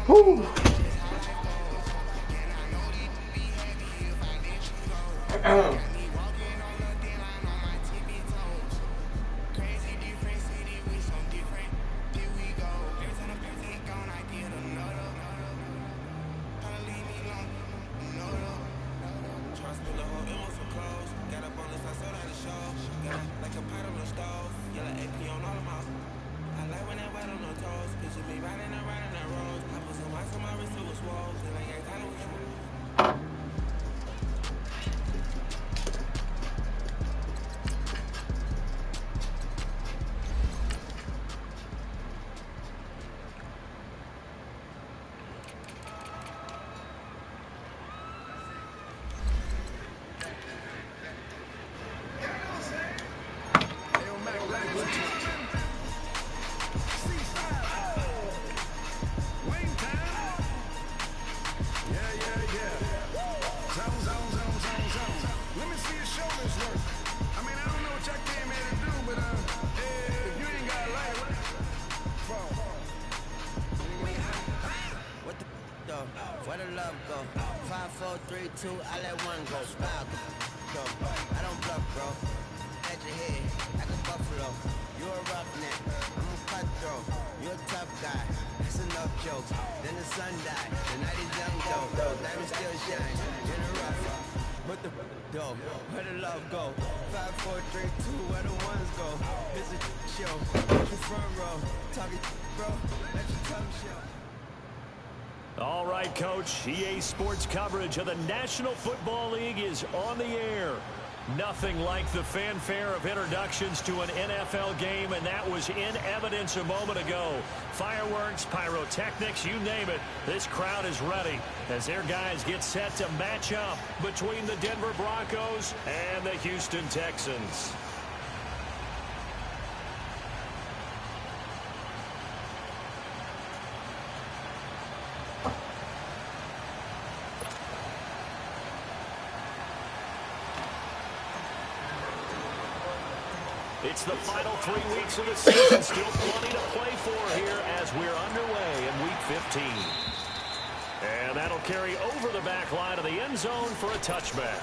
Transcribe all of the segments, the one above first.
Whew. Where the love go? 5, 4, 3, 2, I let one go. Smile, go. I don't bluff, bro. At your head, like a buffalo. You're a roughneck, I'm a cutthroat. You're a tough guy, that's enough jokes. Then the sun died, the night is young though. Diamond still shine, in a rough. What the though? Where the love go? 5, 4, 3, 2, where the ones go? It's a show, it's the front row. Talking bro, let your tongue show. All right, Coach. EA Sports coverage of the National Football League is on the air. Nothing like the fanfare of introductions to an NFL game, and that was in evidence a moment ago. Fireworks, pyrotechnics, you name it. This crowd is ready as their guys get set to match up between the Denver Broncos and the Houston Texans. It's the final 3 weeks of the season. Still plenty to play for here as we're underway in Week 15. And that'll carry over the back line of the end zone for a touchback.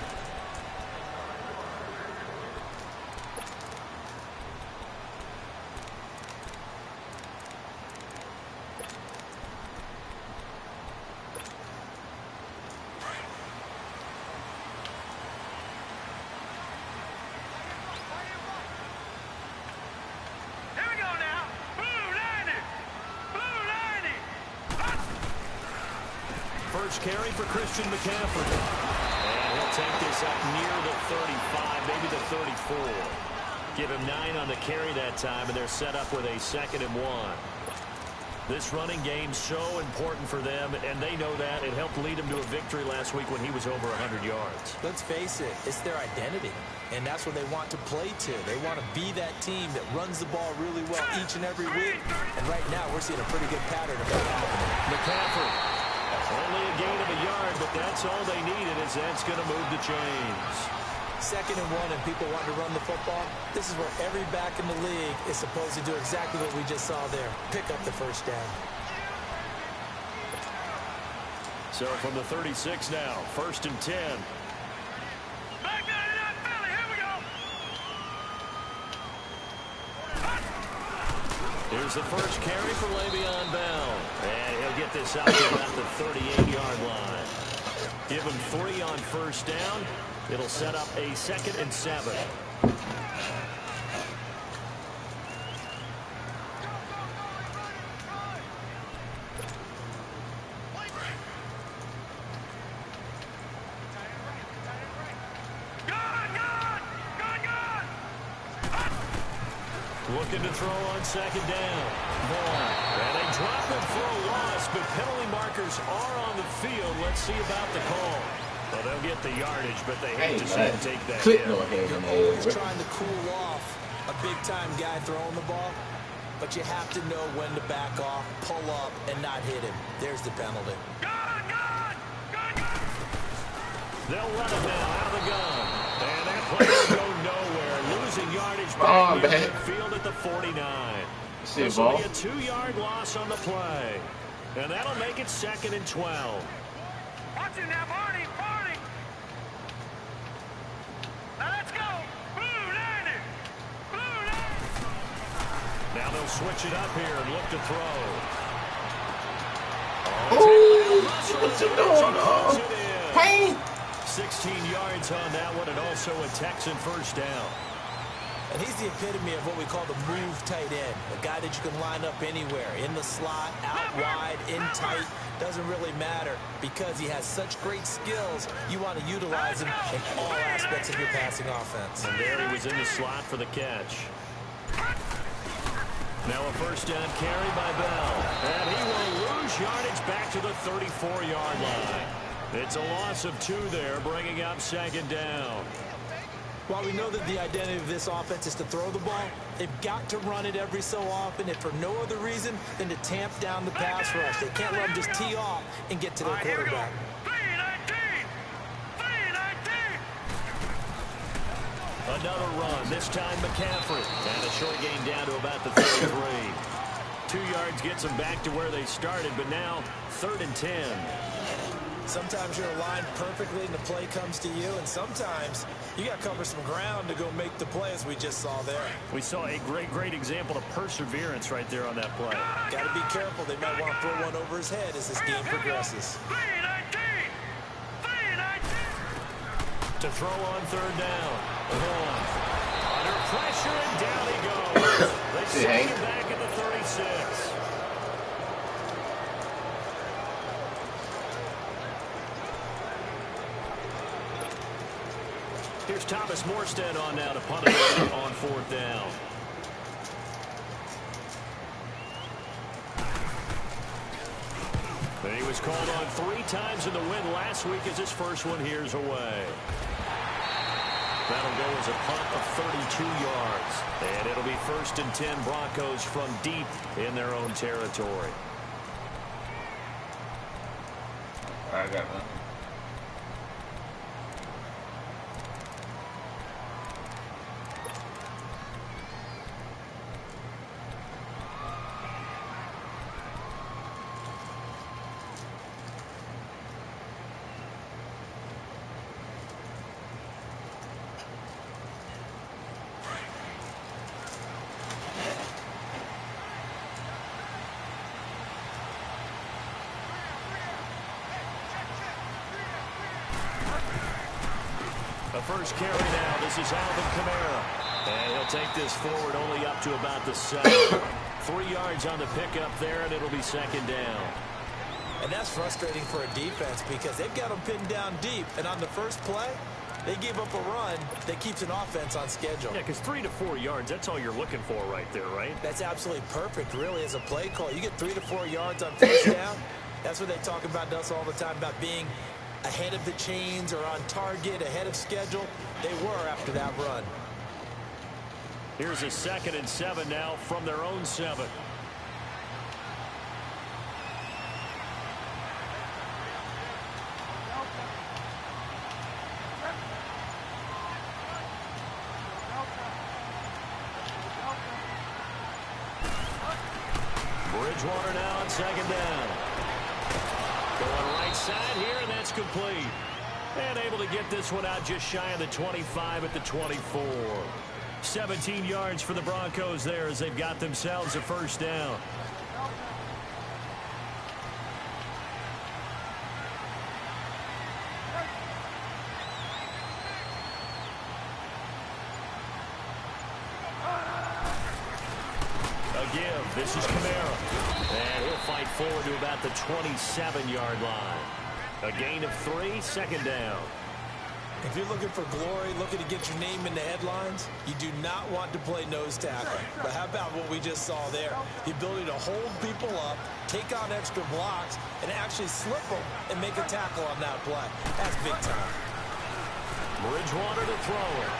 First carry for Christian McCaffrey. And he'll take this up near the 35, maybe the 34. Give him 9 on the carry that time, and they're set up with a 2nd and 1. This running game's so important for them, and they know that. It helped lead them to a victory last week when he was over 100 yards. Let's face it, it's their identity, and that's what they want to play to. They want to be that team that runs the ball really well each and every week, and right now we're seeing a pretty good pattern of that happening. McCaffrey. Only a gain of a yard, but that's all they needed, as that's going to move the chains. 2nd and 1, and people want to run the football. This is where every back in the league is supposed to do exactly what we just saw there. Pick up the first down. So from the 36 now, 1st and 10. Here's the first carry for Le'Veon Bell. And he'll get this out to about the 38-yard line. Give him 3 on first down. It'll set up a 2nd and 7. Looking to throw on 2nd down. Ball. And they drop it for a loss, but penalty markers are on the field. Let's see about the call. Well, they'll get the yardage, but they hate to see him take that hit. You're always trying to cool off a big-time guy throwing the ball, but you have to know when to back off, pull up, and not hit him. There's the penalty. They'll run it now out of the gun. And that play will go nowhere. Losing yardage back near midfield at the 49. This will be a 2-yard loss on the play. And that'll make it 2nd and 12. Watch it now, Barney. Now let's go. Blue Niners. Now they'll switch it up here and look to throw. What's it going on? Hey! 16 yards on that one, and also a Texan first down. And he's the epitome of what we call the move tight end, a guy that you can line up anywhere, in the slot, out wide, in tight, doesn't really matter because he has such great skills. You want to utilize him in all aspects of your passing offense. And there he was in the slot for the catch. Now a first down carry by Bell, and he will lose yardage back to the 34-yard line. It's a loss of 2 there, bringing up 2nd down. While we know that the identity of this offense is to throw the ball, they've got to run it every so often, if for no other reason than to tamp down the pass rush. They can't let them just tee off and get to their quarterback. 3-19. Another run, this time McCaffrey. And a short gain down to about the 33. 2 yards gets them back to where they started, but now 3rd and 10. Sometimes you're aligned perfectly and the play comes to you, and sometimes you got to cover some ground to go make the play, as we just saw there. We saw a great example of perseverance right there on that play. Got to be careful. They might want to throw one over his head as this game progresses. 3-19. To throw on 3rd down. Under pressure, and down he goes. They send him back at the 36. Here's Thomas Morstead on now to punt it on 4th down. And he was called on 3 times in the win last week as his first one here's away. That'll go as a punt of 32 yards. And it'll be 1st and 10 Broncos from deep in their own territory. I got one. The first carry now. This is Alvin Kamara. And he'll take this forward only up to about the 7. 3 yards on the pickup there, and it'll be 2nd down. And that's frustrating for a defense because they've got them pinned down deep. And on the first play, they gave up a run that keeps an offense on schedule. Yeah, because 3 to 4 yards, that's all you're looking for right there, right? That's absolutely perfect, really, as a play call. You get 3 to 4 yards on first down. That's what they talk about us all the time, about being ahead of the chains or on target, ahead of schedule. They were after that run. Here's a 2nd and 7 now from their own 7. Bridgewater now on 2nd down. Going right side here, and that's complete. And able to get this one out just shy of the 25 at the 24. 17 yards for the Broncos there as they've got themselves a first down. A give. This is Kamara. And he'll fight forward to about the 27-yard line. A gain of 3, 2nd down. If you're looking for glory, looking to get your name in the headlines, you do not want to play nose tackle. But how about what we just saw there? The ability to hold people up, take on extra blocks, and actually slip them and make a tackle on that play. That's big time. Bridgewater to throw it.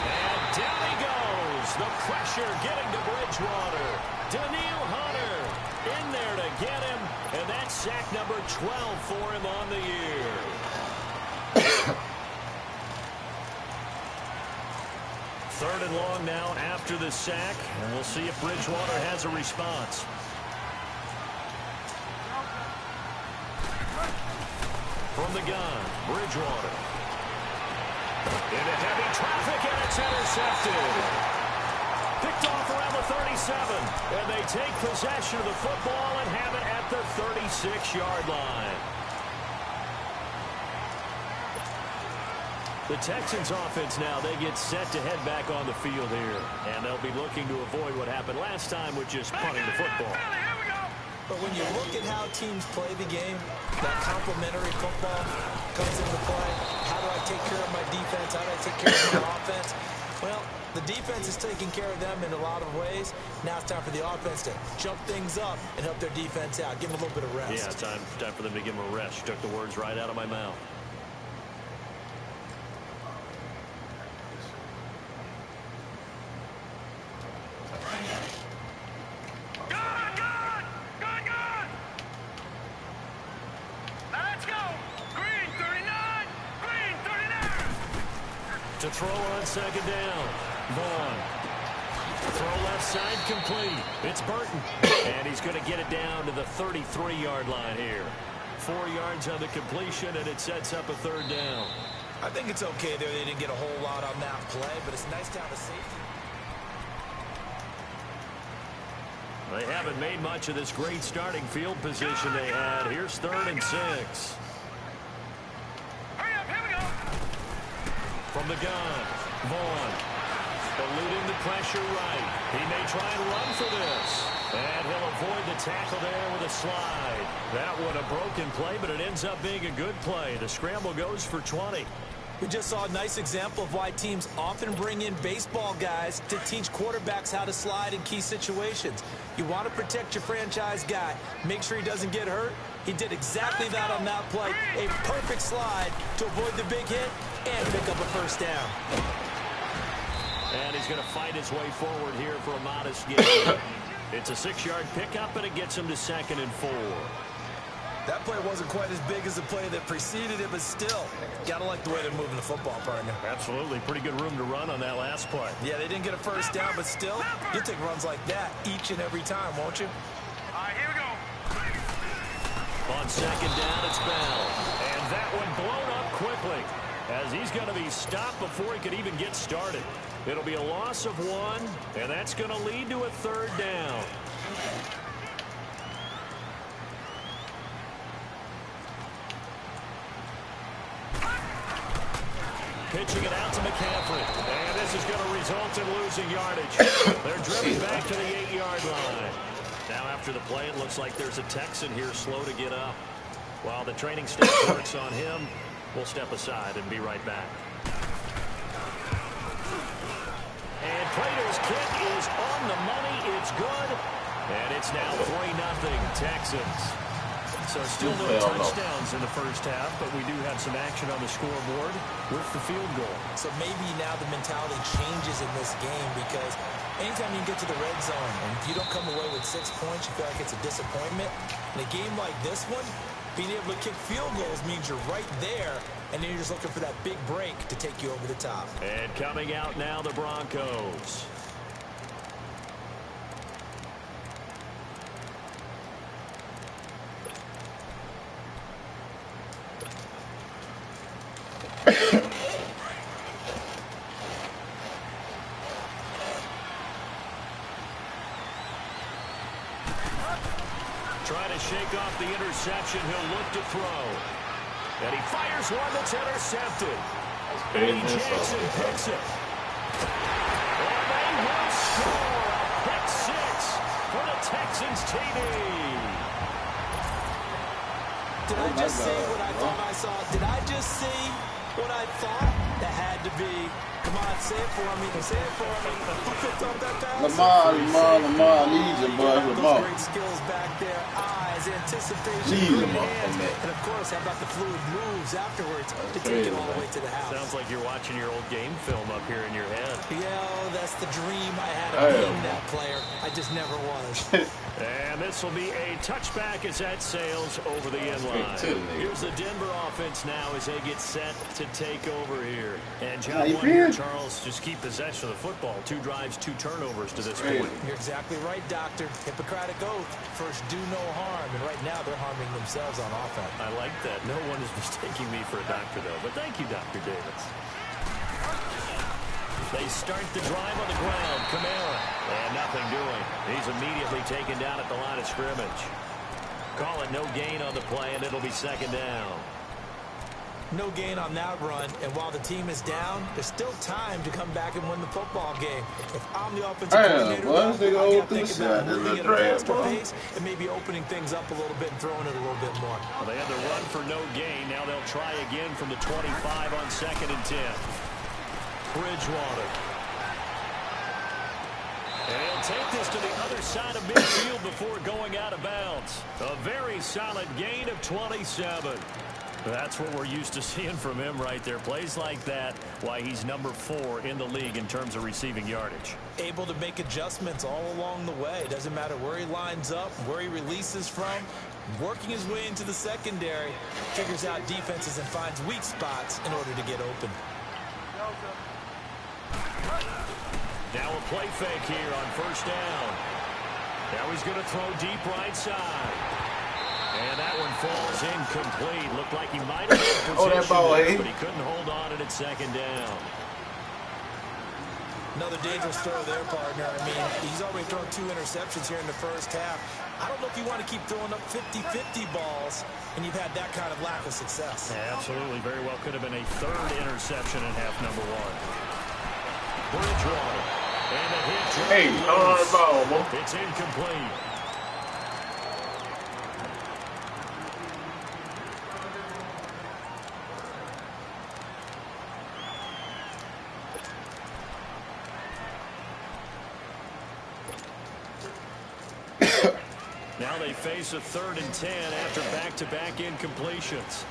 And down he goes. The pressure getting to Bridgewater. Daniil Hunter in there to get him. And that's sack number 12 for him on the year. Third and long now after the sack. And we'll see if Bridgewater has a response. From the gun, Bridgewater. Into heavy traffic, and it's intercepted. Picked off around the 37, and they take possession of the football and have it at the 36-yard line. The Texans offense now, they get set to head back on the field here. And they'll be looking to avoid what happened last time with just punting the football. But when you look at how teams play the game, that complementary football comes into play. How do I take care of my defense? How do I take care of my offense? Well, the defense is taking care of them in a lot of ways. Now it's time for the offense to jump things up and help their defense out. Give them a little bit of rest. Yeah, time for them to give them a rest. You took the words right out of my mouth. To throw on second down. Vaughn. Throw left side complete. It's Burton. And he's going to get it down to the 33-yard line here. 4 yards on the completion, and it sets up a third down. I think it's okay there. They didn't get a whole lot on that play, but it's nice to have a safety. They haven't made much of this great starting field position they had. Here's 3rd and 6. From the gun, Vaughn, eluding the pressure right. He may try and run for this. And he'll avoid the tackle there with a slide. That one a broken play, but it ends up being a good play. The scramble goes for 20. We just saw a nice example of why teams often bring in baseball guys to teach quarterbacks how to slide in key situations. You want to protect your franchise guy. Make sure he doesn't get hurt. He did exactly that on that play. A perfect slide to avoid the big hit and pick up a first down. And he's going to fight his way forward here for a modest gain. It's a 6-yard pickup, and it gets him to 2nd and 4. That play wasn't quite as big as the play that preceded it, but still, gotta like the way they're moving the football, partner. Absolutely. Pretty good room to run on that last play. Yeah, they didn't get a first down, but still, you'll take runs like that each and every time, won't you? All right, here we go. On second down, it's Bell. And that one blown up quickly, as he's going to be stopped before he could even get started. It'll be a loss of 1, and that's going to lead to a 3rd down. Pitching it out to McCaffrey. And this is going to result in losing yardage. They're driven back to the 8-yard line. Now after the play, it looks like there's a Texan here slow to get up. While the training staff works on him, we'll step aside and be right back. And Plato's kick is on the money. It's good. And it's now 3-0 Texans. So still no touchdowns in the first half, but we do have some action on the scoreboard with the field goal. So maybe now the mentality changes in this game, because anytime you get to the red zone and if you don't come away with 6 points, you feel like it's a disappointment. In a game like this one, being able to kick field goals means you're right there, and then you're just looking for that big break to take you over the top. And coming out now, the Broncos. Trying to shake off the interception. He'll look to throw. And he fires one that's intercepted. Eddie Jackson picks it. And they will score a pick 6 for the Texans TD. Did I just see what I thought I saw? Did I just see what I thought? That had to be. Come on, say it for me. Say it for me. Who picked up that pass? Lamar needs it, boy. Lamar. Great skills back there. Eyes, anticipation, hands. And, of course, how about the fluid moves afterwards to take it all the way to the house? Sounds like you're watching your old game film up here in your head. Yeah, that's the dream I had of being that player. I just never was. And this will be a touchback as that sails over the end line. Here's the Denver offense now as they get set to take over here. And job one here, Charles, just keep possession of the football. 2 drives, 2 turnovers to this point. You're exactly right, Doctor. Hippocratic oath. First, do no harm. And right now, they're harming themselves on offense. I like that. No one is mistaking me for a doctor, though. But thank you, Dr. Davis. They start the drive on the ground. Kamara. And nothing doing. He's immediately taken down at the line of scrimmage. Call it no gain on the play, and it'll be second down. No gain on that run, and while the team is down, there's still time to come back and win the football game. If I'm the offensive coordinator, I got to think about moving at a faster pace and maybe opening things up a little bit and throwing it a little bit more. Well, they had the run for no gain. Now they'll try again from the 25 on 2nd and 10. Bridgewater. And he'll take this to the other side of midfield before going out of bounds. A very solid gain of 27. That's what we're used to seeing from him right there. Plays like that, why he's number 4 in the league in terms of receiving yardage. Able to make adjustments all along the way. Doesn't matter where he lines up, where he releases from. Working his way into the secondary, figures out defenses and finds weak spots in order to get open. Now a play fake here on 1st down. Now he's going to throw deep right side. And that one falls incomplete. Looked like he might have had position that ball, there, but he couldn't hold on it at 2nd down. Another dangerous throw there, partner. I mean, he's already thrown 2 interceptions here in the first half. I don't know if you want to keep throwing up 50-50 balls, and you've had that kind of lack of success. Yeah, absolutely. Very well could have been a 3rd interception in half number 1. Bridgewater. And a hit. Hey, hard ball, boy. It's incomplete. Now they face a 3rd and 10 after back-to-back incompletions.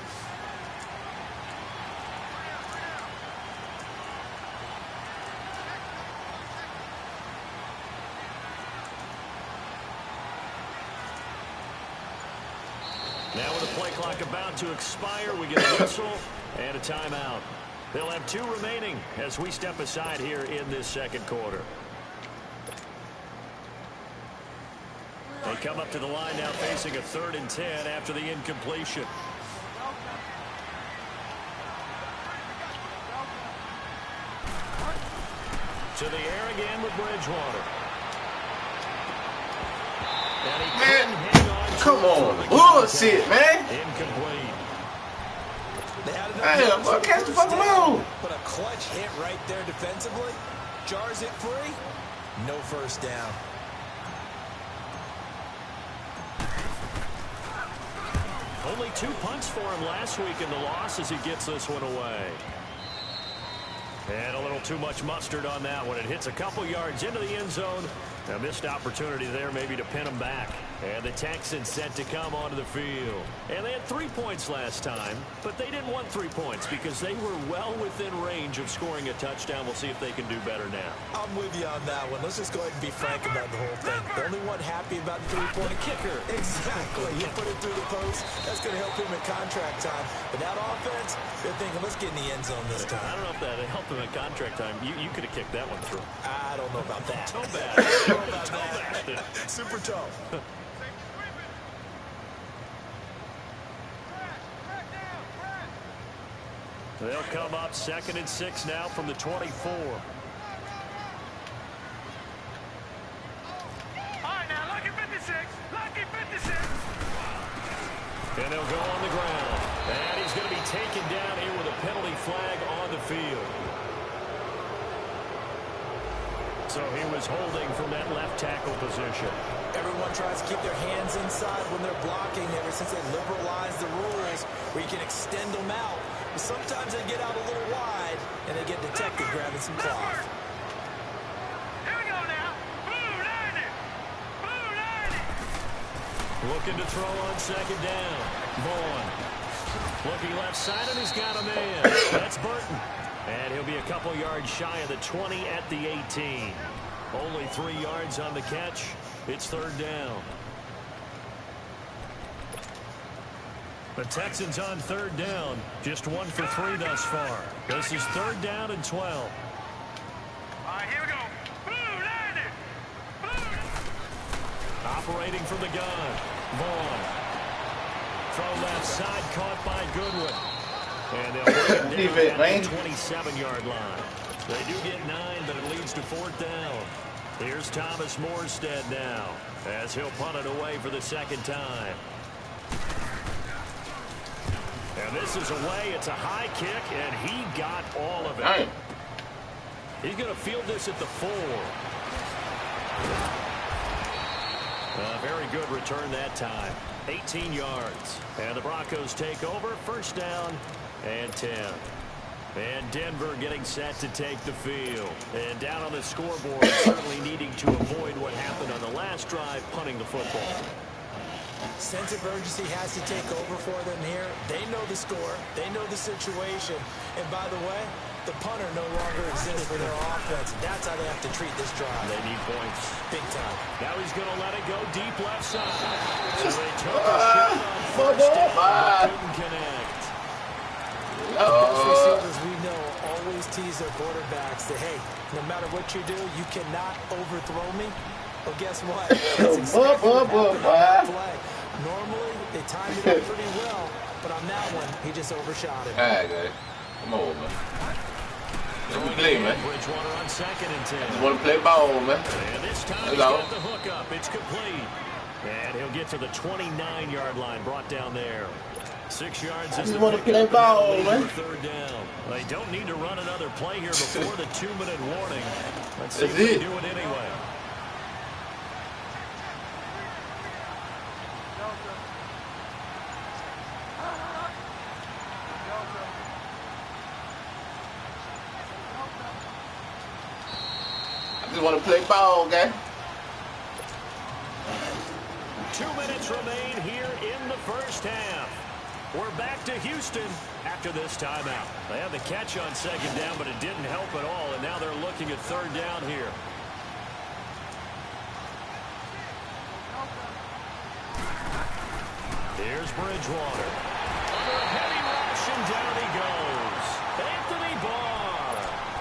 Now with the play clock about to expire, we get a whistle and a timeout. They'll have 2 remaining as we step aside here in this 2nd quarter. They come up to the line now facing a 3rd and 10 after the incompletion. To the air again with Bridgewater. And he couldn't hang on. Come on. Bullshit, man. Incomplete. Damn, boy, catch the fucking ball. But a clutch hit right there defensively. Jars it free. No 1st down. Only 2 punts for him last week in the loss as he gets this one away. And a little too much mustard on that one. It hits a couple yards into the end zone. A missed opportunity there maybe to pin him back. And the Texans set to come onto the field. And they had 3 points last time, but they didn't want 3 points because they were well within range of scoring a touchdown. We'll see if they can do better now. I'm with you on that one. Let's just go ahead and be frank about the whole thing. The only one happy about the 3-point kicker. Exactly. You put it through the post. That's going to help him at contract time. But that offense, they're thinking, let's get in the end zone this time. I don't know if that helped him at contract time. You could have kicked that one through. I don't know about that. Toe bad. Super toe. They'll come up 2nd and 6 now from the 24. All right, now, lucky 56. Lucky 56. And they'll go on the ground. And he's going to be taken down here with a penalty flag on the field. So he was holding from that left tackle position. Everyone tries to keep their hands inside when they're blocking ever since they liberalized the rules where you can extend them out. But sometimes they get out a little wide and they get detected grabbing some cloth. Here we go now. Blue 90. Blue 90. Looking to throw on 2nd down. Vaughn. Looking left side, and he's got a man. That's Burton. And he'll be a couple yards shy of the 20 at the 18. Only 3 yards on the catch. It's 3rd down. The Texans on third down. Just 1 for 3 thus far. This is third down and 12. All right, here we go. Blue, landed. Blue. Operating from the gun. Vaughn. Throw left side, caught by Goodwin. And they'll bring it down at the 27-yard line. They do get 9, but it leads to fourth down. Here's Thomas Morstead now, as he'll punt it away for the second time. And this is away. It's a high kick, and he got all of it. Dang. He's going to field this at the 4. A very good return that time. 18 yards. And the Broncos take over. First down and 10. And Denver getting set to take the field. And down on the scoreboard, certainly needing to avoid what happened on the last drive, punting the football. Sense of urgency has to take over for them here. They know the score. They know the situation. And by the way, the punter no longer exists for their offense. That's how they have to treat this drive. They need points. Big time. Now he's going to let it go deep left side. So they took a shot on first down, but couldn't connect. Best receivers we know always tease their quarterbacks that, hey, no matter what you do, you cannot overthrow me. Well, guess what? That's exactly what happened on that play. Normally, they timed it up pretty well, but on that one, he just overshot it. Alright, come on, man. Let me play, man. Bridgewater on second and 10. I just want to play ball, man. And this time he's Hello. got the hook up. It's complete. And he'll get to the 29-yard line, brought down there. 6 yards. I just want to play ball, man. Third down. They don't need to run another play here before the 2-minute warning. Let's see if That's they it. do it anyway. I just want to play ball, okay? 2 minutes remain here in the first half. We're back to Houston after this timeout. They had the catch on second down, but it didn't help at all, and now they're looking at third down here. Here's Bridgewater. Under a heavy rush, and down he goes. Anthony Barr.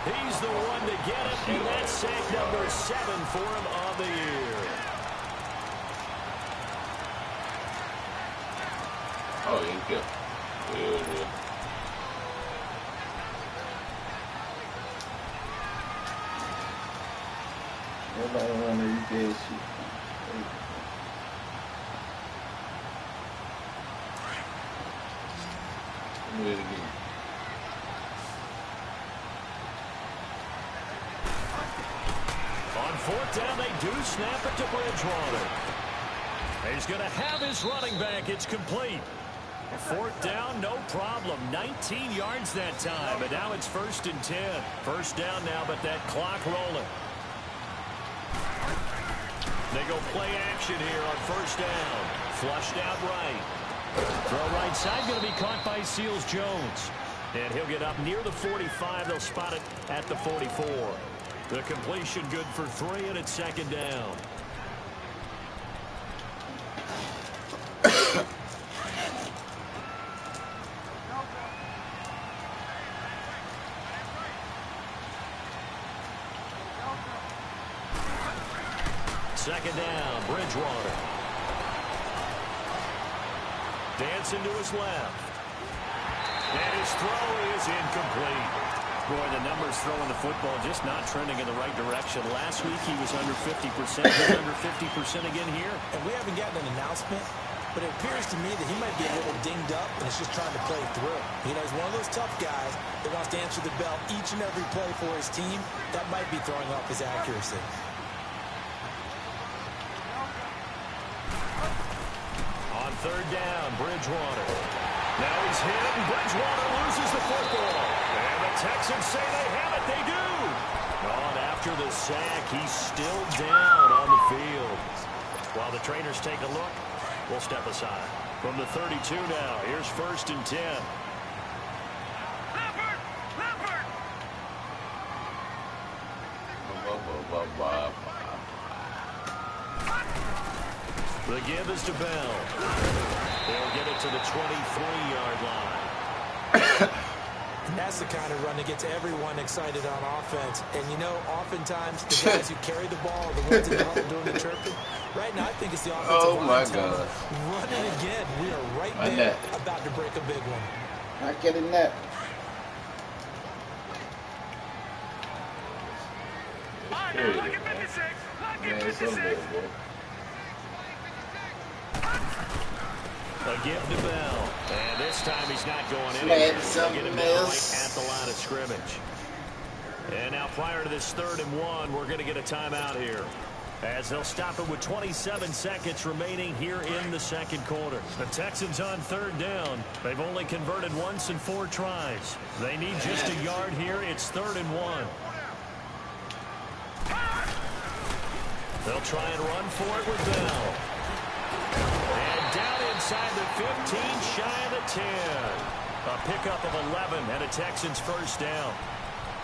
He's the one to get it, and that's sack number 7 for him on the year. Oh, thank you. Yeah. Nobody want to eat that shit. Let me do it again. On fourth down, they do snap it to Bridgewater. He's going to have his running back. It's complete. Fourth down, no problem. 19 yards that time, and now it's first and 10. First down now, but that clock rolling. They go play action here on first down. Flushed out right. Throw right side, going to be caught by Seals-Jones. And he'll get up near the 45. They'll spot it at the 44. The completion good for 3, and it's second down. Second down, Bridgewater. Dancing to his left. And his throw is incomplete. Boy, the numbers throwing the football just not trending in the right direction. Last week he was under 50%. He's under 50% again here. And we haven't gotten an announcement, but it appears to me that he might be a little dinged up and is just trying to play through. You know, he's one of those tough guys that wants to answer the bell each and every play for his team. That might be throwing off his accuracy. On third down, Bridgewater. Now he's hit, and Bridgewater loses the football. And the Texans say they have it. They do. On after the sack, he's still down on the field. While the trainers take a look, we'll step aside. From the 32 now, here's first and 10. Leopard! Leopard! The give is to Bell. They'll get it get to the 23-yard line. That's the kind of run that gets everyone excited on offense. And, you know, oftentimes the guys who carry the ball are the ones that are doing the chirping. Right now, I think it's the offensive line. God. Run it again. We are right there about to break a big one. Not getting that. Man, it's unbelievable. A give to Bell. And this time he's not going anywhere. Get him down right at the line of scrimmage. And now prior to this 3rd and 1, we're going to get a timeout here, as they'll stop it with 27 seconds remaining here in the second quarter. The Texans on 3rd down. They've only converted once in 4 tries. They need just a yard here. It's 3rd and 1. They'll try and run for it with Bell. And down inside the 15, shy of the 10. A pickup of 11 and a Texans first down.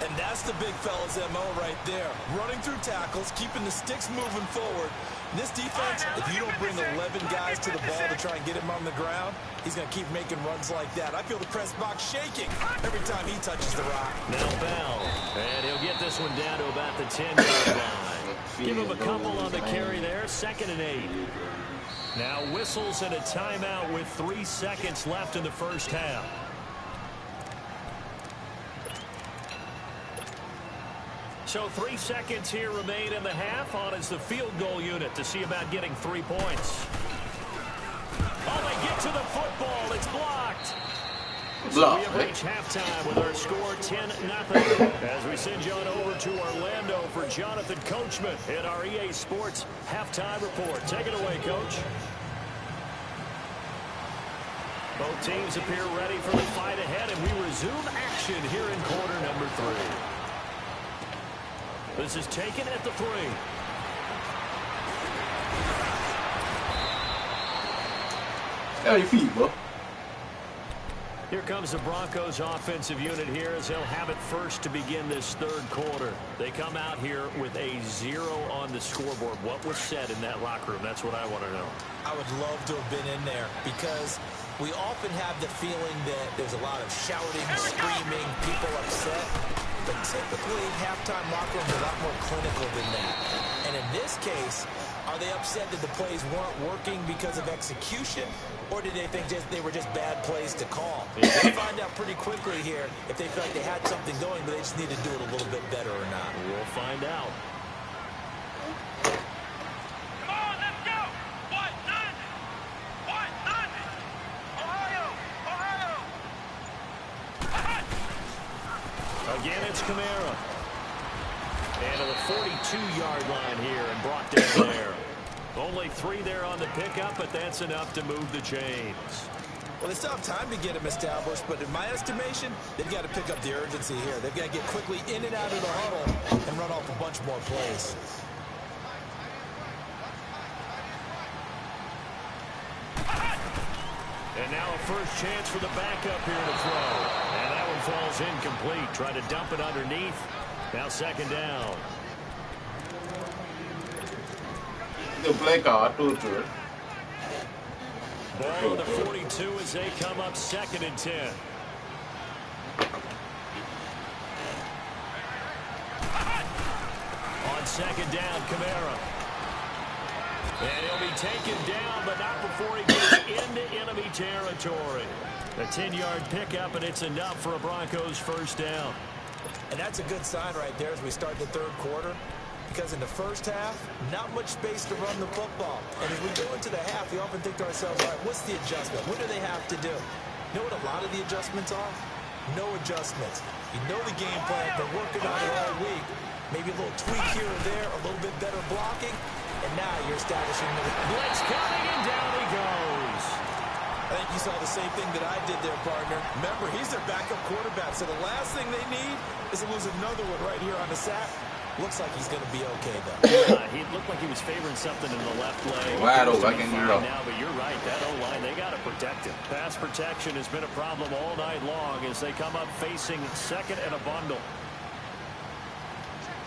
And that's the big fella's MO right there. Running through tackles, keeping the sticks moving forward. This defense, if you don't bring 11 guys to the ball to try and get him on the ground, he's going to keep making runs like that. I feel the press box shaking every time he touches the rock. Now Bell, and he'll get this one down to about the 10-yard line. Give him a couple on the carry there, 2nd and 8. Now whistles and a timeout with 3 seconds left in the first half. So 3 seconds here remain in the half. On is the field goal unit to see about getting 3 points. Oh, they get to the football. It's blocked. So we have reached halftime with our score 10-0. As we send you on over to Orlando for Jonathan Coachman in our EA Sports halftime report. Take it away, Coach. Both teams appear ready for the fight ahead, and we resume action here in quarter number 3. This is taken at the 3. How your feet, bro? Here comes the Broncos offensive unit here as they'll have it first to begin this 3rd quarter. They come out here with a 0 on the scoreboard. What was said in that locker room? That's what I want to know. I would love to have been in there because we often have the feeling that there's a lot of shouting, screaming, people upset. But typically, halftime locker rooms are a lot more clinical than that. And in this case, are they upset that the plays weren't working because of execution, or did they think they were just bad plays to call? We'll find out pretty quickly here if they felt like they had something going, but they just need to do it a little bit better or not. We'll find out. Come on, let's go! What? Nothing! What? Nothing! Ohio! Ohio! Again, it's Kamara. And to the 42-yard line here and brought down there. Only 3 there on the pickup, but that's enough to move the chains. Well, they still have time to get him established, but in my estimation, they've got to pick up the urgency here. They've got to get quickly in and out of the huddle and run off a bunch more plays. And now a first chance for the backup here to throw. And that one falls incomplete. Try to dump it underneath. Now 2nd down. The play card too. Ball on the 42 as they come up 2nd and 10. On 2nd down, Kamara. And he'll be taken down, but not before he gets into enemy territory. A 10-yard pickup, and it's enough for a Broncos first down. And that's a good sign right there as we start the 3rd quarter. Because in the first half, not much space to run the football. And as we go into the half, we often think to ourselves, all right, what's the adjustment? What do they have to do? You know what a lot of the adjustments are? No adjustments. You know the game plan. They're working on it all week. Maybe a little tweak here or there, a little bit better blocking. And now you're establishing the blitz coming, and down he goes. I think you saw the same thing that I did there, partner. Remember, he's their backup quarterback, so the last thing they need is to lose another one right here on the sack. Looks like he's going to be okay, though. He looked like he was favoring something in the left leg. Wide open now, but you're right. That O-line, they got to protect him. Pass protection has been a problem all night long as they come up facing 2nd and a bundle.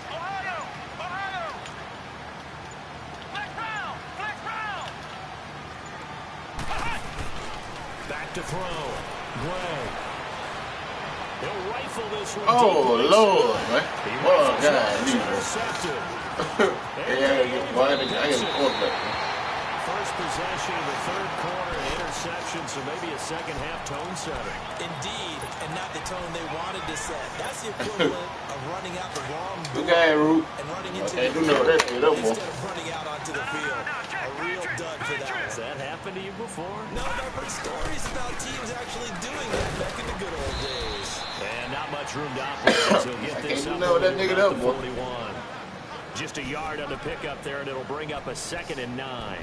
Ohio! Ohio! Flex round! Flex round! Back to throw. Gray. He'll rifle this one. Oh, Lord, man. Oh, God. Intercepted. I get a quarterback. First possession of the third quarter, an interception, so maybe a second-half tone setter. Indeed, and not the tone they wanted to set. That's the equivalent of running out the wrong door and running into the field instead of running out onto the field. A real dud for that one. Has that happened to you before? No, I've heard stories about teams actually doing that back in the good old days. And not much room to operate as he'll get this up that nigga about up, the 41. Just a yard on the pickup there, and it'll bring up a 2nd and 9.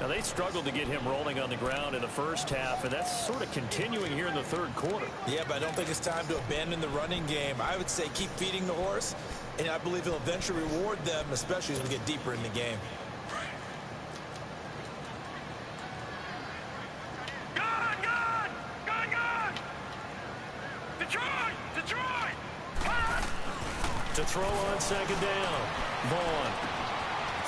Now, they struggled to get him rolling on the ground in the first half, and that's sort of continuing here in the third quarter. Yeah, but I don't think it's time to abandon the running game. I would say keep feeding the horse, and I believe he'll eventually reward them, especially as we get deeper in the game. To throw on 2nd down. Vaughn.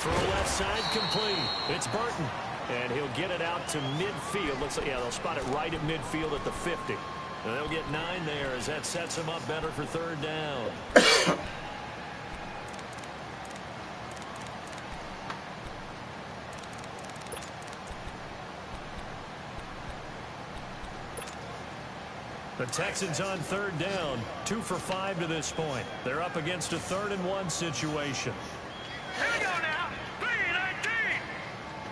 Throw left side complete. It's Burton. And he'll get it out to midfield. Looks like, yeah, they'll spot it right at midfield at the 50. And they'll get 9 there as that sets them up better for 3rd down. The Texans on 3rd down, 2 for 5 to this point. They're up against a 3rd and 1 situation. Here we go now. 3-19.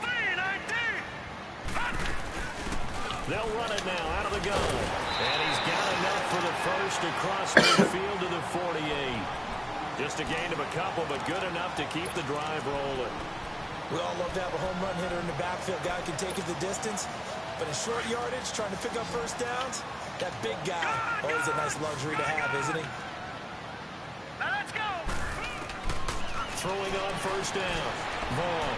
3-19. They'll run it now out of the gun. And he's got enough for the first across midfield to the 48. Just a gain of a couple, but good enough to keep the drive rolling. We all love to have a home run hitter in the backfield. Guy can take it the distance. But in short yardage, trying to pick up first downs, that big guy, always a nice luxury to have, isn't he? Now let's go. Throwing on 1st down. Vaughn.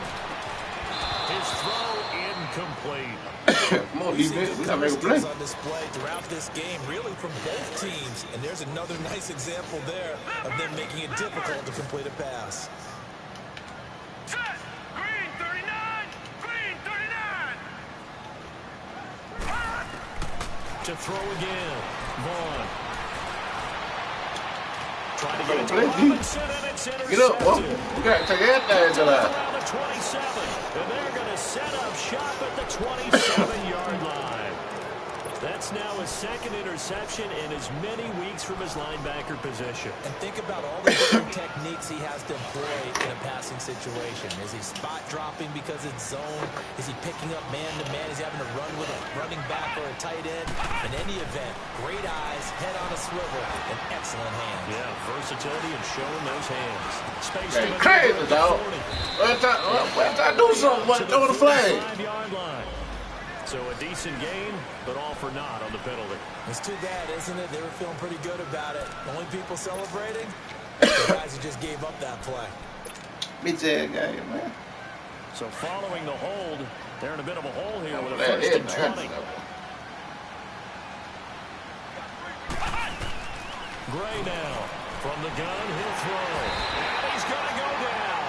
His throw incomplete. Come on, defense. We gotta make a play. On display throughout this game, really from both teams. And there's another nice example there of them making it difficult to complete a pass. Set. Green 39. Green 39. To throw again. Vaughn. Trying to get it to Play, Robinson, and it's intercepted. Get up, boy. We gotta take everything to that. Around the 27, and they're going to set up shop at the 27-yard line. That's now his 2nd interception in as many weeks from his linebacker position. And think about all the different techniques he has to employ in a passing situation. Is he spot dropping because it's zone? Is he picking up man-to-man? Is he having to run with a running back or a tight end? In any event, great eyes, head on a swivel, and excellent hands. Yeah, versatility and showing those hands. Space Hey, crazy, dog. Why I do something? Why throw the flag? 5-yard line. So a decent game, but all for naught on the penalty. It's too bad, isn't it? They were feeling pretty good about it. The only people celebrating, the guys who just gave up that play. Bitch ass guy, man. So following the hold, they're in a bit of a hole here with a 1st and 20. Gray now from the gun, he'll throw. And he's going to go down.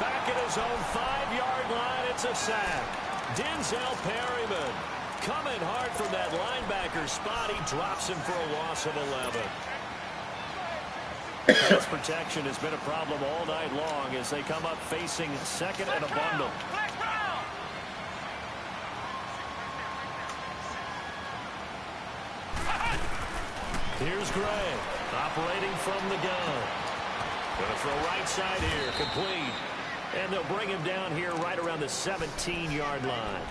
Back at his own 5-yard line, it's a sack. Denzel Perryman coming hard from that linebacker spot. He drops him for a loss of 11. Pass protection has been a problem all night long as they come up facing 2nd and a bundle. Here's Gray operating from the gun. Going to throw right side here, complete. And they'll bring him down here right around the 17-yard line.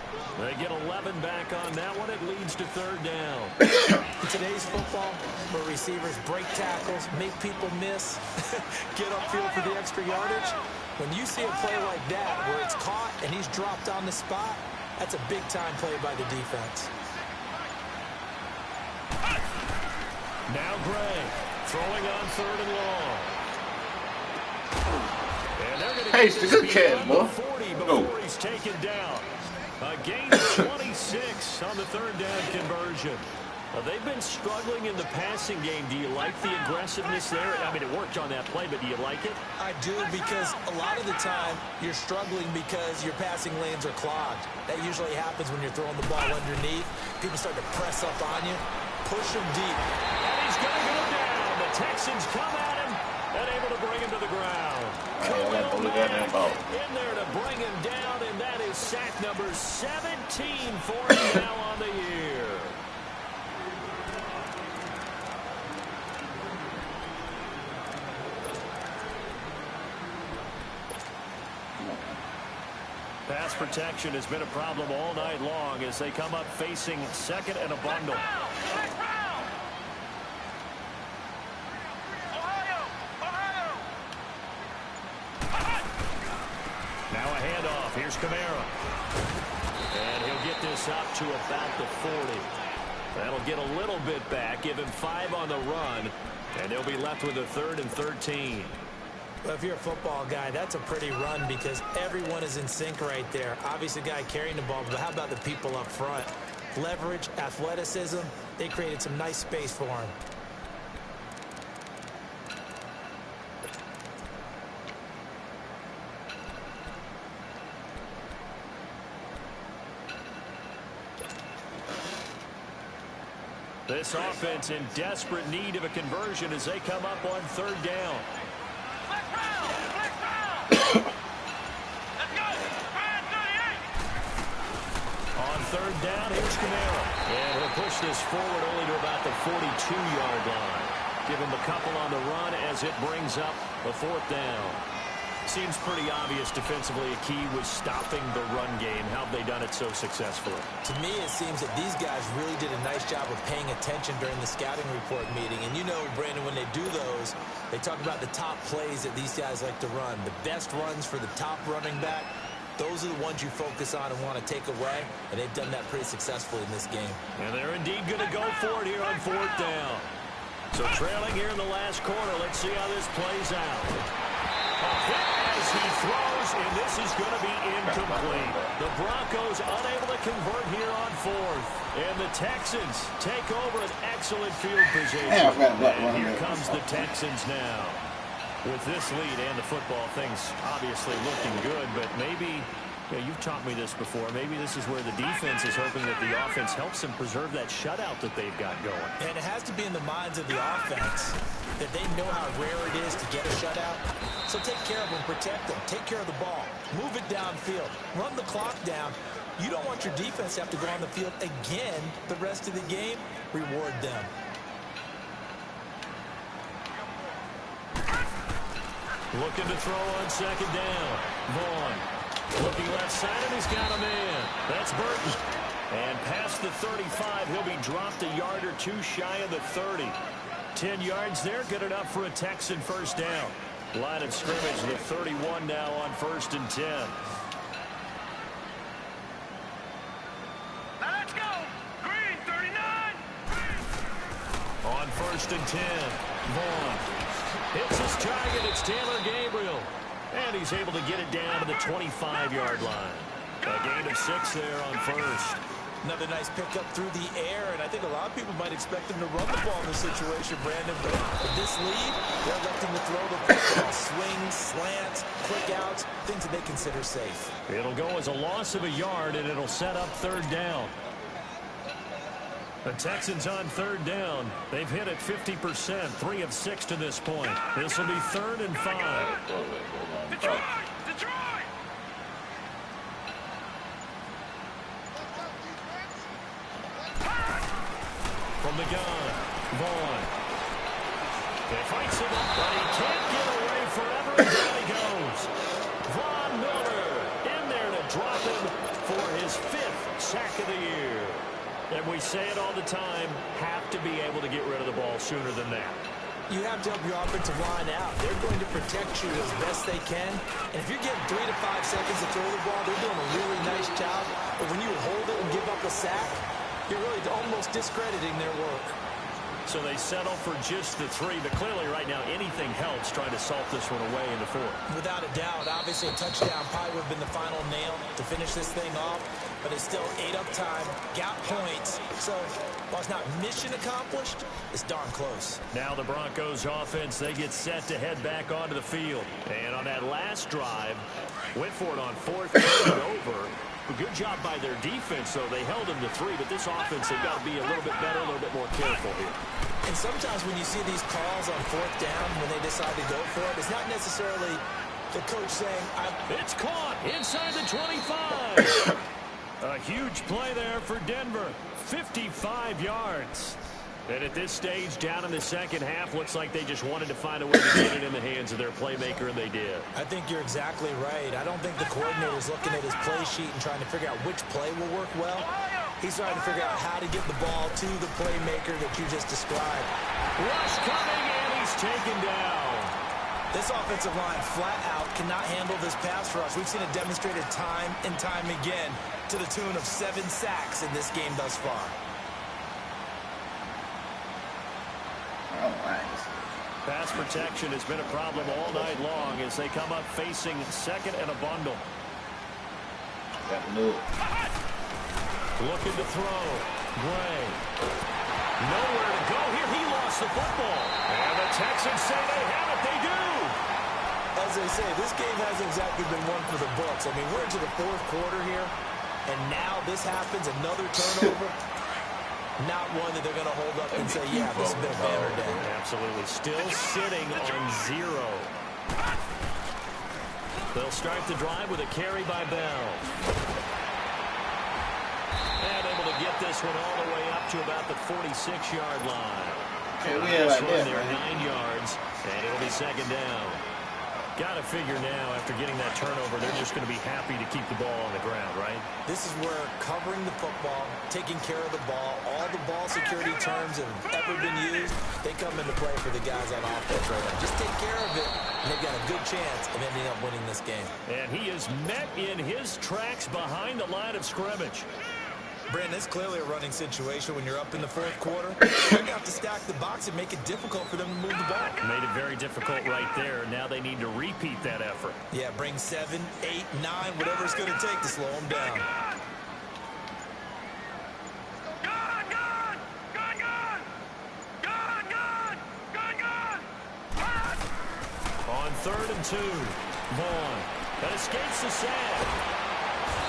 They get 11 back on that one. It leads to 3rd down. In today's football, where receivers break tackles, make people miss, get upfield for the extra yardage, when you see a play like that where it's caught and he's dropped on the spot, that's a big-time play by the defense. Now Gray throwing on 3rd and long. Hey, it's a good catch, boy. 40 before he's taken down. A gain of 26 on the 3rd down conversion. Well, they've been struggling in the passing game. Do you like the aggressiveness there? I mean, it worked on that play, but do you like it? I do, because a lot of the time you're struggling because your passing lanes are clogged. That usually happens when you're throwing the ball underneath. People start to press up on you, push him deep. And he's going to go down. The Texans come at him and able to bring him to the ground. In there to bring him down, and that is sack number 17 for him now on the year. Pass protection has been a problem all night long as they come up facing second and a bundle. Now a handoff. Here's Kamara. And he'll get this up to about the 40. That'll get a little bit back, give him 5 on the run, and they'll be left with a 3rd and 13. Well, if you're a football guy, that's a pretty run because everyone is in sync right there. Obviously, the guy carrying the ball, but how about the people up front? Leverage, athleticism, they created some nice space for him. This offense in desperate need of a conversion as they come up on 3rd down. On 3rd down, here's Kamara. And he'll push this forward only to about the 42-yard line. Give him a couple on the run as it brings up a 4th down. Seems pretty obvious defensively a key was stopping the run game. How have they done it so successfully? To me, it seems that these guys really did a nice job of paying attention during the scouting report meeting. And you know, Brandon, when they do those, they talk about the top plays that these guys like to run. The best runs for the top running back, those are the ones you focus on and want to take away. And they've done that pretty successfully in this game. And they're indeed going to go for it here on 4th down. So trailing here in the last quarter, let's see how this plays out. As he throws, and this is going to be incomplete. The Broncos unable to convert here on 4th. And the Texans take over an excellent field position. And here comes the Texans now. With this lead and the football, things obviously looking good, but maybe, you've taught me this before, maybe this is where the defense is hoping that the offense helps them preserve that shutout that they've got going. And it has to be in the minds of the offense that they know how rare it is to get a shutout. So take care of them, protect them, take care of the ball, move it downfield, run the clock down. You don't want your defense to have to go on the field again the rest of the game. Reward them. Looking to throw on 2nd down. Vaughn looking left side, and he's got a man. That's Burton. And past the 35, he'll be dropped a yard or 2 shy of the 30. 10 yards there, good enough for a Texan 1st down. Line of scrimmage, the 31 now on 1st and 10. Now let's go. Green, 39. On 1st and 10, Vaughn hits his target. It's Taylor Gabriel. And he's able to get it down to the 25-yard line. A gain of 6 there on 1st. Another nice pickup through the air, and I think a lot of people might expect him to run the ball in this situation, Brandon. But with this lead, they're electing to throw the football. Swings, slants, quick outs, things that they consider safe. It'll go as a loss of a yard, and it'll set up 3rd down. The Texans on 3rd down. They've hit it 50%, 3 of 6 to this point. This will be 3rd and 5. Detroit! From the gun, Vaughn. He fights it up, but he can't get away forever, and down he goes. Von Miller in there to drop him for his 5th sack of the year. And we say it all the time, have to be able to get rid of the ball sooner than that. You have to help your offensive line out. They're going to protect you as best they can. And if you're getting 3 to 5 seconds to throw the ball, they're doing a really nice job. But when you hold it and give up a sack, you're really almost discrediting their work. So they settle for just the 3, but clearly right now anything helps trying to salt this one away in the 4th. Without a doubt, obviously a touchdown probably would have been the final nail to finish this thing off, but it's still 8 up time, got points, So, while it's not mission accomplished, it's darn close. Now the Broncos offense, they get set to head back onto the field. And on that last drive, went for it on fourth, turned it over. A good job by their defense, though. They held them to 3, but this offense, they've got to be a little bit better, a little bit more careful here. And sometimes when you see these calls on fourth down, when they decide to go for it, it's not necessarily the coach saying, It's caught inside the 25. A huge play there for Denver. 55 yards. And at this stage, down in the second half, looks like they just wanted to find a way to get it in the hands of their playmaker, and they did. I think you're exactly right. I don't think the coordinator's looking at his play sheet and trying to figure out which play will work well. He's trying to figure out how to get the ball to the playmaker that you just described. Rush coming, and he's taken down. This offensive line flat out cannot handle this pass rush. We've seen it demonstrated time and time again to the tune of 7 sacks in this game thus far. Pass protection has been a problem all night long as they come up facing second and a bundle. Looking to throw. Gray. Nowhere to go here. He lost the football. And the Texans say they have it. They do. As they say, this game hasn't exactly been one for the books. I mean, we're into the fourth quarter here, and now this happens, another turnover. Not one that they're going to hold up and say, yeah, this has been a banner day. Absolutely. Still sitting on 0. They'll start the drive with a carry by Bell. And able to get this one all the way up to about the 46-yard line. Nice run there, 9 yards, and it'll be second down. Got to figure now, after getting that turnover, they're just going to be happy to keep the ball on the ground, right? This is where covering the football, taking care of the ball, all the ball security terms that have ever been used, they come into play for the guys on offense right now. Just take care of it, and they've got a good chance of ending up winning this game. And he is met in his tracks behind the line of scrimmage. Brandon, it's clearly a running situation when you're up in the fourth quarter. You're going to have to stack the box and make it difficult for them to move the ball. Made it very difficult right there. Now they need to repeat that effort. Yeah, bring 7, 8, 9, whatever it's going to take to slow them down. On 3rd and 2, Vaughn. That escapes the sack.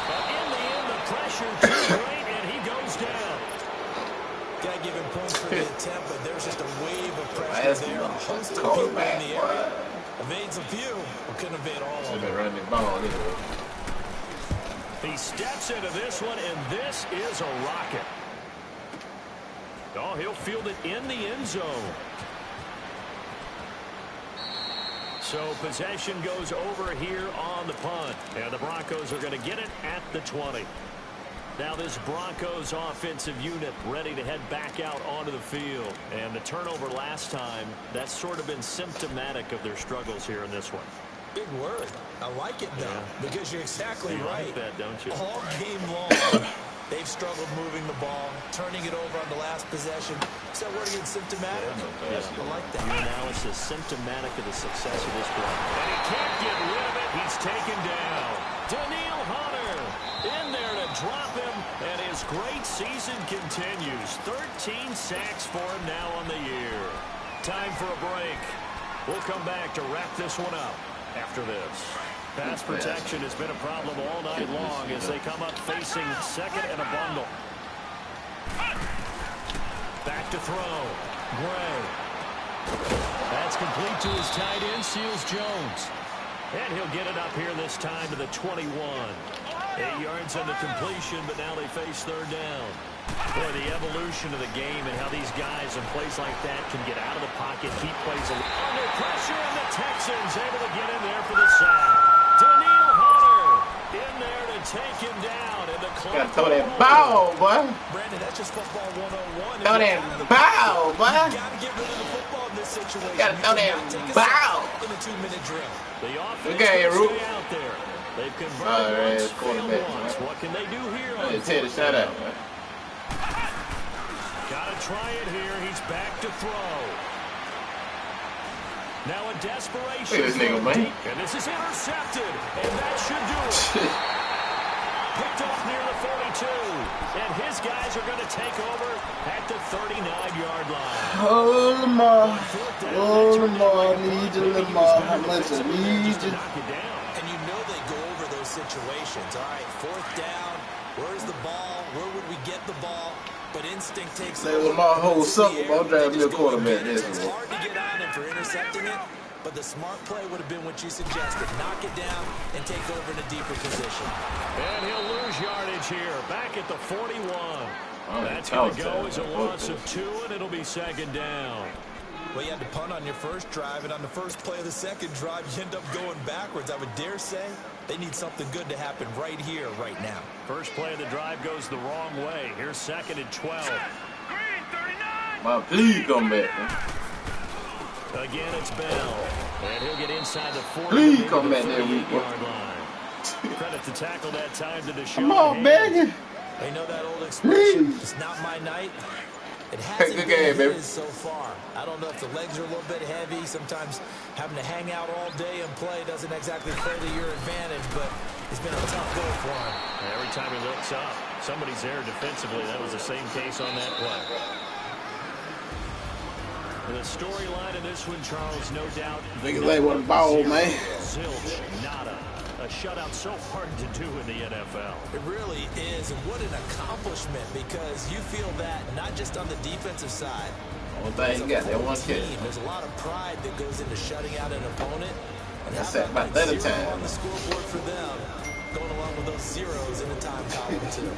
But in the end, the pressure too great, and he goes down. Got to give him points for the attempt, but there's just a wave of pressure there. A host of people in the area. Evades a few, but couldn't evade all of them. He steps into this one, and this is a rocket. Oh, he'll field it in the end zone. So possession goes over here on the punt. And the Broncos are going to get it at the 20. Now this Broncos offensive unit ready to head back out onto the field. And the turnover last time, that's sort of been symptomatic of their struggles here in this one. Big word. I like it, though, because you're exactly right. You like that, don't you? All game long, they've struggled moving the ball, turning it over on the last possession. Is that word again, symptomatic? Yes, I like that. Your analysis symptomatic of the success of this play. And he can't get rid of it. He's taken down. Daniil Hunter in there to drop him, and his great season continues. 13 sacks for him now on the year. Time for a break. We'll come back to wrap this one up after this. Pass protection has been a problem all night long as they come up facing second and a bundle. Back to throw. Gray. That's complete to his tight end, Seals Jones. And he'll get it up here this time to the 21. 8 yards on the completion, but now they face third down. Boy, the evolution of the game and how these guys in plays like that can get out of the pocket, keep plays under pressure, and the Texans able to get in there for the sack. Daniil Hunter in there to take him down. And the clock. Gotta throw that ball, boy. Brandon, that's just football 101. Throw that ball, boy. You gotta get rid of the football in this situation. Gotta throw that ball. In a 2-minute drill. The offense Okay, will stay out there. They've converted once, failed once. What can they do here? Let's hit a shut out, man. Gotta try it here. He's back to throw. Now a desperation. Look at this nigga, man. And this is intercepted. And that should do it. Picked off near the 2. And his guys are going to take over at the 39-yard line. Oh, Lamar. Oh, Lamar. I need you, Lamar. How much I need you. And you know they go over those situations. All right, 4th down. Where's the ball? Where would we get the ball? But instinct takes Say Lamar holds something. I'll drive me a quarterback this It's one. hard to get on him for intercepting it, but the smart play would have been what you suggested. Knock it down and take over in a deeper position. And he'll lose yardage here, back at the 41. That's going to go as a loss of 2, and it'll be 2nd down. Well, you had to punt on your first drive, and on the first play of the second drive, you end up going backwards. I would dare say they need something good to happen right here, right now. First play of the drive goes the wrong way. Here's 2nd and 12. Green, 39. Man, please come back, man. Again, it's Bell. And he'll get inside the 40. Please come back there, we yard line. Credit to tackle that time to the shot. Come on, begging. They know that old expression, it's not my night. It hasn't Good been game, his so far. I don't know if the legs are a little bit heavy. Sometimes having to hang out all day and play doesn't exactly play to your advantage, but it's been a tough goal for him. Every time he looks up, somebody's there defensively. That was the same case on that play. The storyline in this one, Charles, no doubt. Niggas ain't want to ball, man. Zilch, nada. A shutout so hard to do in the NFL. It really is, and what an accomplishment, because you feel that not just on the defensive side. One thing you got that one kick. There's a lot of pride that goes into shutting out an opponent. And That's how it, about like 30 0 times. on the scoreboard for them, going along with those zeros in the time column too.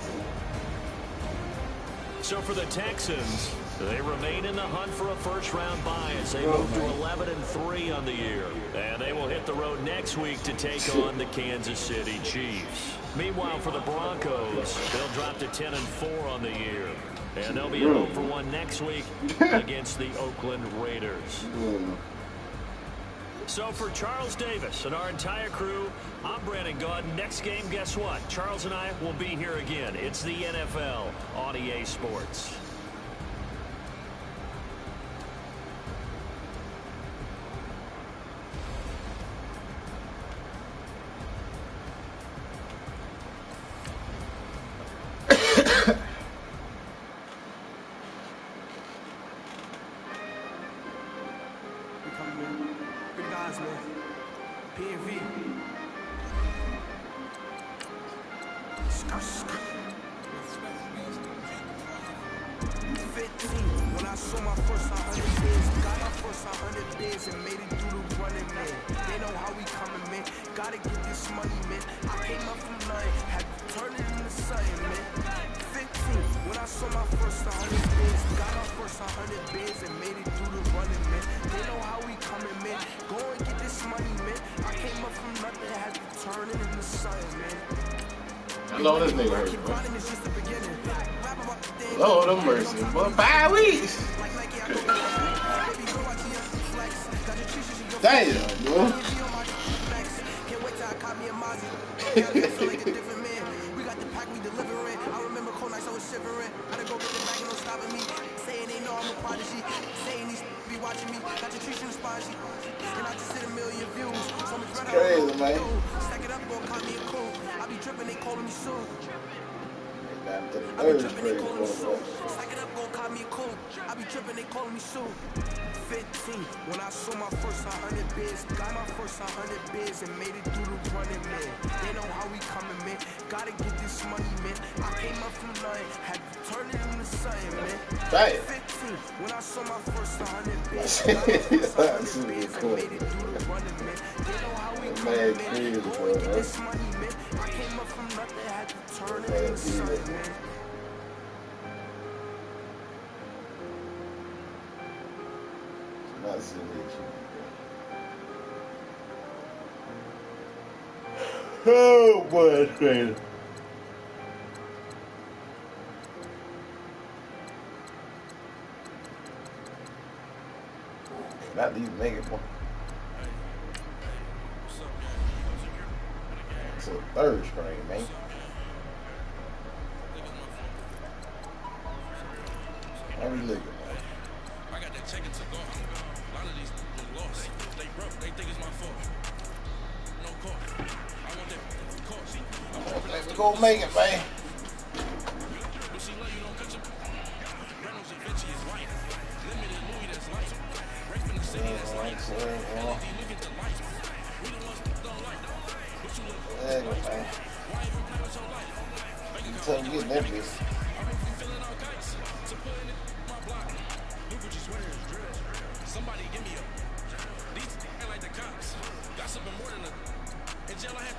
So for the Texans, they remain in the hunt for a first-round bye as they move to 11-3 on the year. And they will hit the road next week to take on the Kansas City Chiefs. Meanwhile, for the Broncos, they'll drop to 10-4 on the year. And they'll be at 0-1 next week against the Oakland Raiders. So for Charles Davis and our entire crew, I'm Brandon Gaudin. Next game, guess what? Charles and I will be here again. It's the NFL on EA Sports. Good guys, man. P&V. Skirt, skirt. 15, when I saw my first 100 days, got my first 100 days and made it through the running, man. They know how we coming, man. Gotta get this money, man. I came up from nothing, had to turn it into something, man. 15, when I saw my first 100 days, got my first 100 days and made it through the running, man. They know how we coming, man. Go and get this money, man. I came up from nothing, had to turn it into something, man. I know this nigga hurt, bro. Grinding is just the beginning. Rap about the thing. Lord have mercy. Boy, 5 weeks. Damn, bro. Can't wait till I caught me a Mozzie. I feel like a different man. We got the pack, we delivering. I remember cold nights I was shivering. I done go get the back and no stopping me. Saying they know I'm a prodigy. Saying these be watching me. Got your trees in the spongy. And I just hit 1 million views. So much better. Crazy, man. Stack it up, boy, caught me a cool. I be dripping, they calling me soon. Down to the I be third dripping, they grade, calling me soon. motherfucker. Stack it up, gon' call me cool. I be dripping, they calling me soon. 15, when I saw my first 100 bids, got my first 100 bids and made it through the running, man. They know how we coming, man. Gotta get this money, man. I came up from nothing, had to turn it into something, man. Damn. 15, when I saw my first 100 bids, got my first 100 bids and made it through the running, man. They know how we coming, man. Go and get this money, man. I came up from nothing, had to turn it into something, man. Not silly shit. Oh boy, that's crazy. Not these niggas, boy. It's a third string, man. How we looking, man? I got that check to go. A lot of these people lost. They broke. They think it's my fault. No cost. I want that cost. Let's go make it, man. So get that bitch. Somebody give me a these like the cops. Got something more than a in jail I had.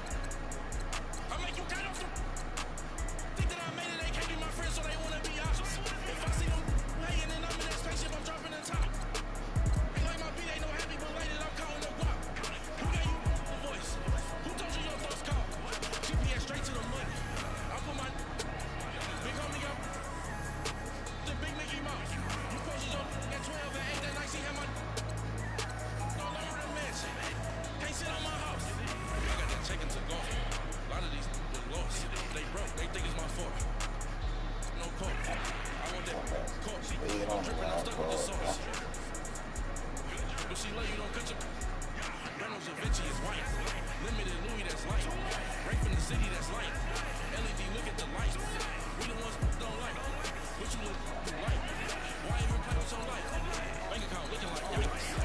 I make you kind of think that I made it, they can't be my friends, so they wanna be options. If I see them hanging and I'm in that spaceship, I'm dropping the top. Ain't like my beat ain't no happy, but later I'm calling no guap. Who gave you the voice? Who told you your thoughts call? GPS straight to the money. I put my big homie up. The big Mickey Mouse. You posted up at 12 and 8 that night, she had my all over the mansion. Can't sit on my house. I got that chicken to go. A lot of these was lost. They broke, they think it's my fault. No coke. I want that coke. I'm dripping, I'm stuck with the sauce. But she love you, don't cut your Reynolds Da Vinci is white. Limited Louis, that's light. Right from the city, that's light. LED, look at the light. We the ones who don't like. What you look like? Why even play with so light? Bank account looking like yikes.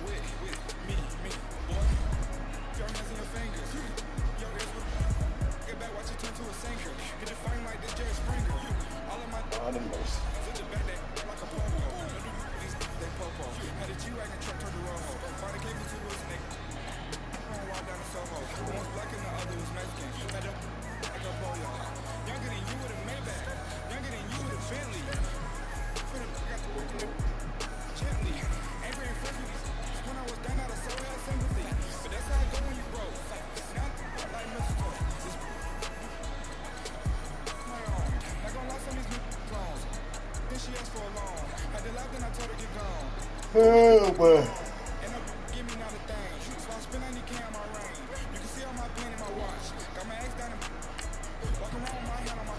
With me, boy. Your hands in your fingers. Your ears will get back, watch it turn to a sinker. Get it fine like the Jerry Springer. All of my to the back, they like a popo. They popo. Had a G-Wagon truck turned to Rojo. Finally came into woods and they walk down to Soho. One was black and the other was Mexican. Had a like a polio. Younger than you with a Maybach. Younger than you with a Bentley. Got to work gently. Angry and friendly. When I was down out of soul, had sympathy. But that's how it go when you grow. Now like mistletoe. My own. Not gonna lie, some of these new clones. Then she asked for a loan. Had to laugh, then I told her get gone. Oh, boy. And give me not a thing. So I spend 90K on my ring. You can see all my pen in my watch. Got my ex down and walking around with my hand on my.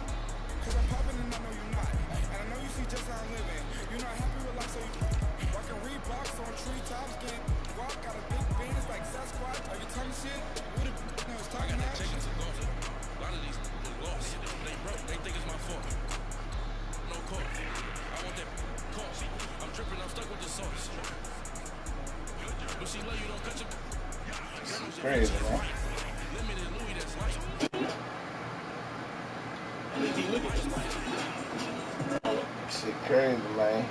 Cause I'm popping and I know you're not. And I know you see just how I'm living. You're not happy with life, so you walking Reeboks on treetops. Getting walk, got a big Benz like Sasquatch. Are you talking shit? Who the was talking that? Chicken to go. A lot of these was lost. They broke, they think it's my fault. No court. I want that court. I'm dripping, I'm stuck with the sauce. But she love you, don't cut your. It's crazy, man. Limited Louis, that's light. Shit crazy, man.